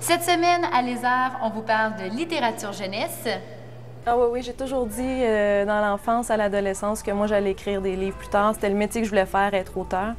Cette semaine, à Les Arts, on vous parle de littérature jeunesse. Ah oui, j'ai toujours dit dans l'enfance, à l'adolescence, que moi j'allais écrire des livres plus tard. C'était le métier que je voulais faire, être auteur.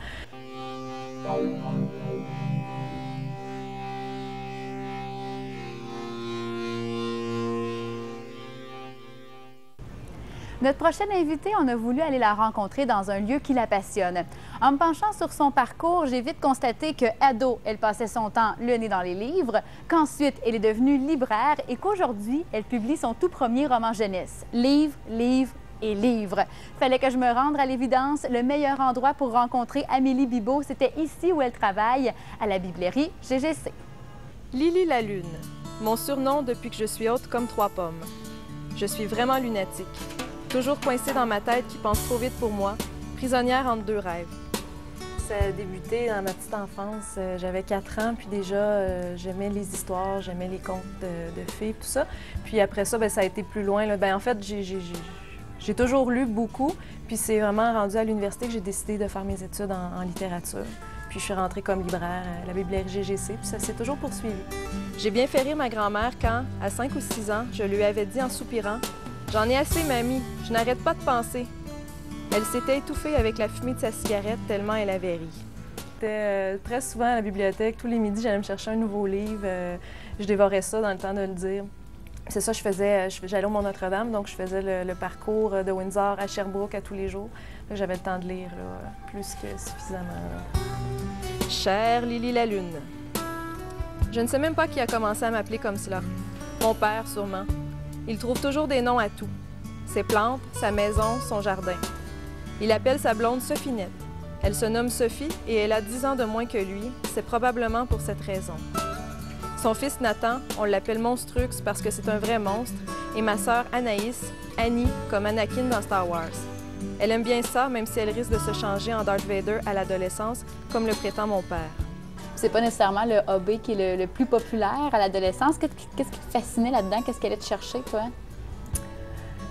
Notre prochaine invitée, on a voulu aller la rencontrer dans un lieu qui la passionne. En me penchant sur son parcours, j'ai vite constaté que ado, elle passait son temps le nez dans les livres, qu'ensuite elle est devenue libraire et qu'aujourd'hui, elle publie son tout premier roman jeunesse. Livre, livre et livre. Fallait que je me rende à l'évidence, le meilleur endroit pour rencontrer Amélie Bibeau, c'était ici où elle travaille, à la bibliothèque GGC. Lily la Lune, mon surnom depuis que je suis haute comme 3 pommes. Je suis vraiment lunatique. Toujours coincée dans ma tête qui pense trop vite pour moi, prisonnière entre 2 rêves. Ça a débuté dans ma petite enfance. J'avais 4 ans, puis déjà, j'aimais les histoires, j'aimais les contes de fées, tout ça. Puis après ça, ça a été plus loin. Là. En fait, j'ai toujours lu beaucoup, puis c'est vraiment rendu à l'université que j'ai décidé de faire mes études en littérature. Puis je suis rentrée comme libraire à la bibliothèque GGC, puis ça s'est toujours poursuivi. J'ai bien fait rire ma grand-mère quand, à 5 ou 6 ans, je lui avais dit en soupirant: « J'en ai assez, mamie, je n'arrête pas de penser. » Elle s'était étouffée avec la fumée de sa cigarette tellement elle avait ri. J'étais très souvent à la bibliothèque. Tous les midis, j'allais me chercher un nouveau livre. Je dévorais ça dans le temps de le dire. C'est ça, j'allais au Mont-Notre-Dame, donc je faisais le parcours de Windsor à Sherbrooke à tous les jours. J'avais le temps de lire, là, plus que suffisamment. Là. Chère Lily la Lune, je ne sais même pas qui a commencé à m'appeler comme cela. Mon père, sûrement. Il trouve toujours des noms à tout. Ses plantes, sa maison, son jardin. Il appelle sa blonde Sophinette. Elle se nomme Sophie et elle a 10 ans de moins que lui. C'est probablement pour cette raison. Son fils Nathan, on l'appelle Monstrux parce que c'est un vrai monstre, et ma sœur Anaïs, Annie, comme Anakin dans Star Wars. Elle aime bien ça, même si elle risque de se changer en Darth Vader à l'adolescence, comme le prétend mon père. C'est pas nécessairement le hobby qui est le plus populaire à l'adolescence. Qu'est-ce qui te fascinait là-dedans? Qu'est-ce qu'elle allait te chercher, toi?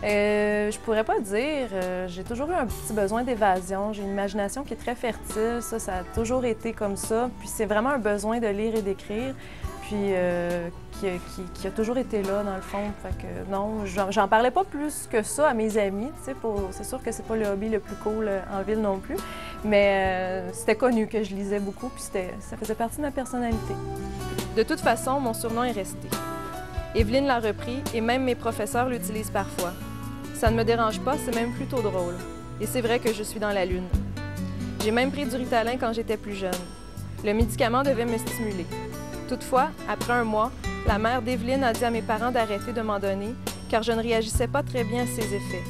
Je pourrais pas dire. J'ai toujours eu un petit besoin d'évasion. J'ai une imagination qui est très fertile. Ça a toujours été comme ça. Puis c'est vraiment un besoin de lire et d'écrire. Puis qui a toujours été là, dans le fond. Fait que non, j'en parlais pas plus que ça à mes amis. C'est sûr que c'est pas le hobby le plus cool en ville non plus. Mais c'était connu que je lisais beaucoup, puis ça faisait partie de ma personnalité. De toute façon, mon surnom est resté. Evelyne l'a repris et même mes professeurs l'utilisent parfois. Ça ne me dérange pas, c'est même plutôt drôle. Et c'est vrai que je suis dans la lune. J'ai même pris du Ritalin quand j'étais plus jeune. Le médicament devait me stimuler. Toutefois, après un mois, la mère d'Evelyne a dit à mes parents d'arrêter de m'en donner, car je ne réagissais pas très bien à ses effets.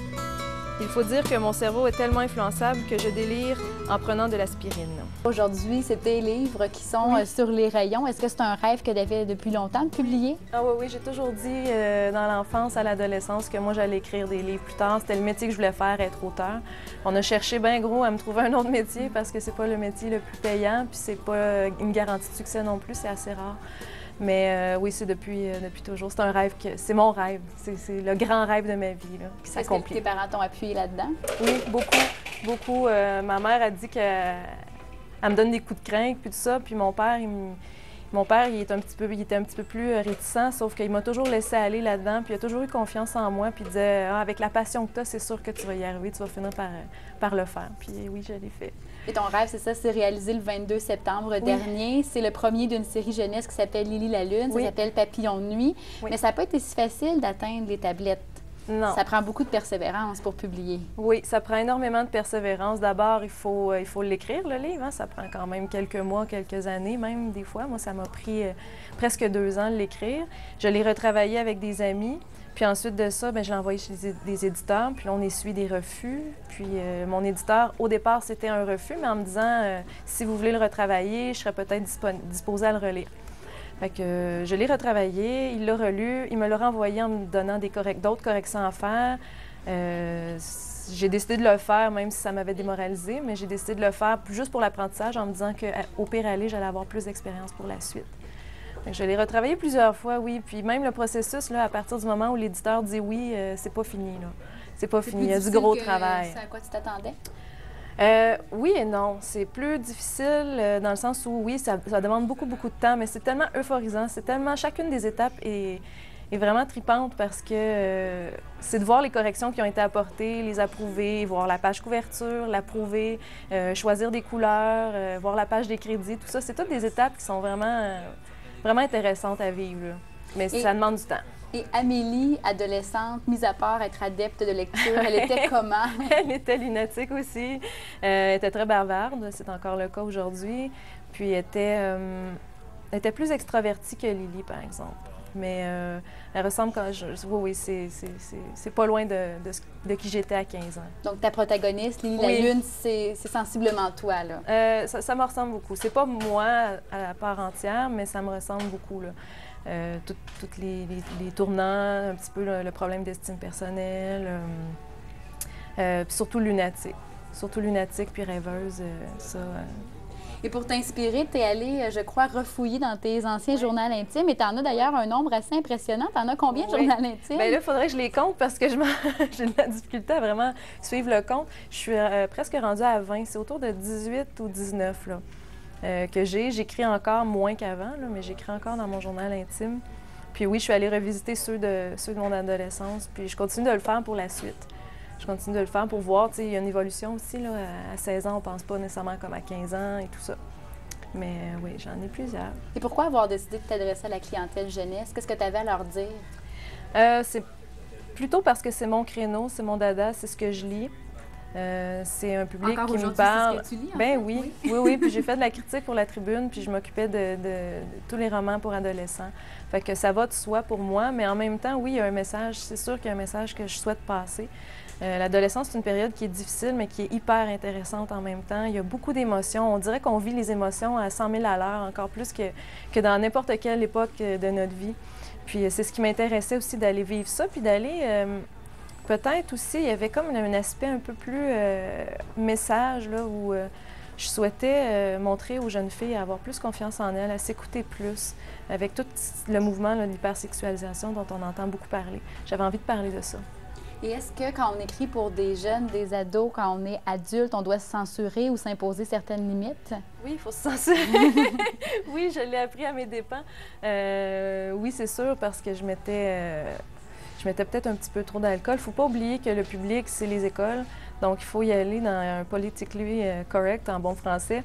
Il faut dire que mon cerveau est tellement influençable que je délire en prenant de l'aspirine. Aujourd'hui, c'est tes livres qui sont sur les rayons. Est-ce que c'est un rêve que tu avais depuis longtemps de publier? Ah oui, j'ai toujours dit dans l'enfance, à l'adolescence, que moi j'allais écrire des livres plus tard. C'était le métier que je voulais faire, être auteur. On a cherché bien gros à me trouver un autre métier parce que c'est pas le métier le plus payant, puis c'est pas une garantie de succès non plus, c'est assez rare. Mais oui, c'est depuis toujours. C'est un rêve c'est mon rêve. C'est le grand rêve de ma vie là, qui s'accomplit. Est-ce que tes parents t'ont appuyé là-dedans? Oui, beaucoup. Ma mère a dit qu'elle me donne des coups de crinque puis tout ça. Puis mon père, il était un petit peu plus réticent, sauf qu'il m'a toujours laissé aller là-dedans. Puis il a toujours eu confiance en moi. Puis il disait avec la passion que tu as, c'est sûr que tu vas y arriver, tu vas finir par le faire. Puis oui, je l'ai fait. Et ton rêve, c'est ça, c'est réalisé le 22 septembre dernier. C'est le premier d'une série jeunesse qui s'appelle Lily la Lune. Ça s'appelle Papillon de nuit. Oui. Mais ça n'a pas été si facile d'atteindre les tablettes. Non. Ça prend beaucoup de persévérance pour publier. Oui, ça prend énormément de persévérance. D'abord, il faut l'écrire, le livre. Hein? Ça prend quand même quelques mois, quelques années, même des fois. Moi, ça m'a pris presque 2 ans de l'écrire. Je l'ai retravaillé avec des amis. Puis ensuite de ça, je l'ai envoyé chez des éditeurs. Puis là, on essuie des refus. Puis mon éditeur, au départ, c'était un refus, mais en me disant si vous voulez le retravailler, je serais peut-être disposée à le relire. Fait que je l'ai retravaillé, il l'a relu, il me l'a renvoyé en me donnant d'autres corrections à faire. J'ai décidé de le faire, même si ça m'avait démoralisée, mais j'ai décidé de le faire juste pour l'apprentissage en me disant qu'au pire aller, j'allais avoir plus d'expérience pour la suite. Je l'ai retravaillé plusieurs fois, oui. Puis même le processus, là, à partir du moment où l'éditeur dit oui, c'est pas fini. C'est pas fini, il y a du gros travail. C'est à quoi tu t'attendais? Oui et non. C'est plus difficile dans le sens où, oui, ça demande beaucoup, beaucoup de temps, mais c'est tellement euphorisant. C'est tellement... Chacune des étapes est vraiment tripante parce que c'est de voir les corrections qui ont été apportées, les approuver, voir la page couverture, l'approuver, choisir des couleurs, voir la page des crédits, tout ça. C'est toutes des étapes qui sont vraiment intéressantes à vivre, là. Mais ça demande du temps. Et Amélie, adolescente, mis à part être adepte de lecture, elle était comment? Elle était lunatique aussi. Elle était très bavarde, c'est encore le cas aujourd'hui. Puis elle était plus extravertie que Lily, par exemple. Mais elle ressemble quand oui, c'est pas loin de qui j'étais à 15 ans. Donc ta protagoniste, Lily la Lune, c'est sensiblement toi, là? Ça me ressemble beaucoup. C'est pas moi à part entière, mais ça me ressemble beaucoup, là. Toutes les tournants, un petit peu le problème d'estime personnelle, puis surtout lunatique. Surtout lunatique puis rêveuse, ça. Et pour t'inspirer, tu es allée, je crois, refouiller dans tes anciens journaux intimes. Et tu en as d'ailleurs un nombre assez impressionnant. Tu en as combien de journaux intimes? Bien là, il faudrait que je les compte parce que j'ai de la difficulté à vraiment suivre le compte. Je suis presque rendue à 20. C'est autour de 18 ou 19 là, que j'ai. J'écris encore moins qu'avant, mais j'écris encore dans mon journal intime. Puis oui, je suis allée revisiter ceux de mon adolescence. Puis je continue de le faire pour la suite. Je continue de le faire pour voir, tu sais, il y a une évolution aussi, là. À 16 ans, on ne pense pas nécessairement comme à 15 ans et tout ça. Mais oui, j'en ai plusieurs. Et pourquoi avoir décidé de t'adresser à la clientèle jeunesse? Qu'est-ce que tu avais à leur dire? C'est plutôt parce que c'est mon créneau, c'est mon dada, c'est ce que je lis. C'est un public qui me parle. C'est ce que tu lis, ben oui. Puis j'ai fait de la critique pour la Tribune, puis je m'occupais de tous les romans pour adolescents. Fait que ça va de soi pour moi, mais en même temps, oui, il y a un message, c'est sûr qu'il y a un message que je souhaite passer. L'adolescence, c'est une période qui est difficile, mais qui est hyper intéressante en même temps. Il y a beaucoup d'émotions. On dirait qu'on vit les émotions à 100 000 à l'heure, encore plus que dans n'importe quelle époque de notre vie. Puis c'est ce qui m'intéressait aussi d'aller vivre ça, puis d'aller... peut-être aussi, il y avait comme un aspect un peu plus message, là, où je souhaitais montrer aux jeunes filles à avoir plus confiance en elles, à s'écouter plus, avec tout le mouvement de l'hypersexualisation dont on entend beaucoup parler. J'avais envie de parler de ça. Et est-ce que quand on écrit pour des jeunes, des ados, quand on est adulte, on doit se censurer ou s'imposer certaines limites? Oui, il faut se censurer. Oui, je l'ai appris à mes dépens. Oui, c'est sûr, parce que je mettais peut-être un petit peu trop d'alcool. Il ne faut pas oublier que le public, c'est les écoles. Donc, il faut y aller dans un politically correct, en bon français.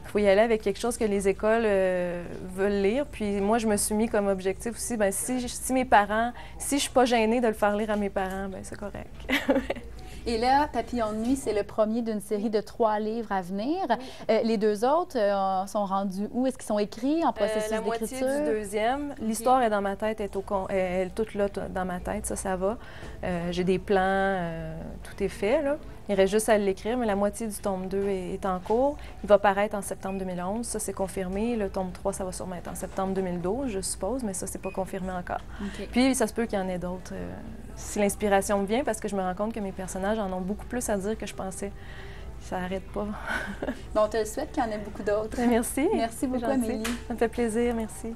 Il faut y aller avec quelque chose que les écoles veulent lire. Puis moi, je me suis mis comme objectif aussi, bien, si mes parents, si je suis pas gênée de le faire lire à mes parents, bien, c'est correct. Et là, Papillon de nuit, c'est le premier d'une série de 3 livres à venir. Les 2 autres sont rendus où? Est-ce qu'ils sont écrits en processus d'écriture? La moitié du deuxième. L'histoire est dans ma tête, elle est toute là dans ma tête, ça va. J'ai des plans, tout est fait, là. Il reste juste à l'écrire, mais la moitié du tome 2 est en cours. Il va paraître en septembre 2011, ça c'est confirmé. Le tome 3, ça va sûrement être en septembre 2012, je suppose, mais ça, c'est pas confirmé encore. Okay. Puis, ça se peut qu'il y en ait d'autres. Si l'inspiration me vient, parce que je me rends compte que mes personnages en ont beaucoup plus à dire que je pensais. Ça n'arrête pas. Bon, on te le souhaite qu'il y en ait beaucoup d'autres. Merci. Merci beaucoup, Amélie. Ça me fait plaisir, merci.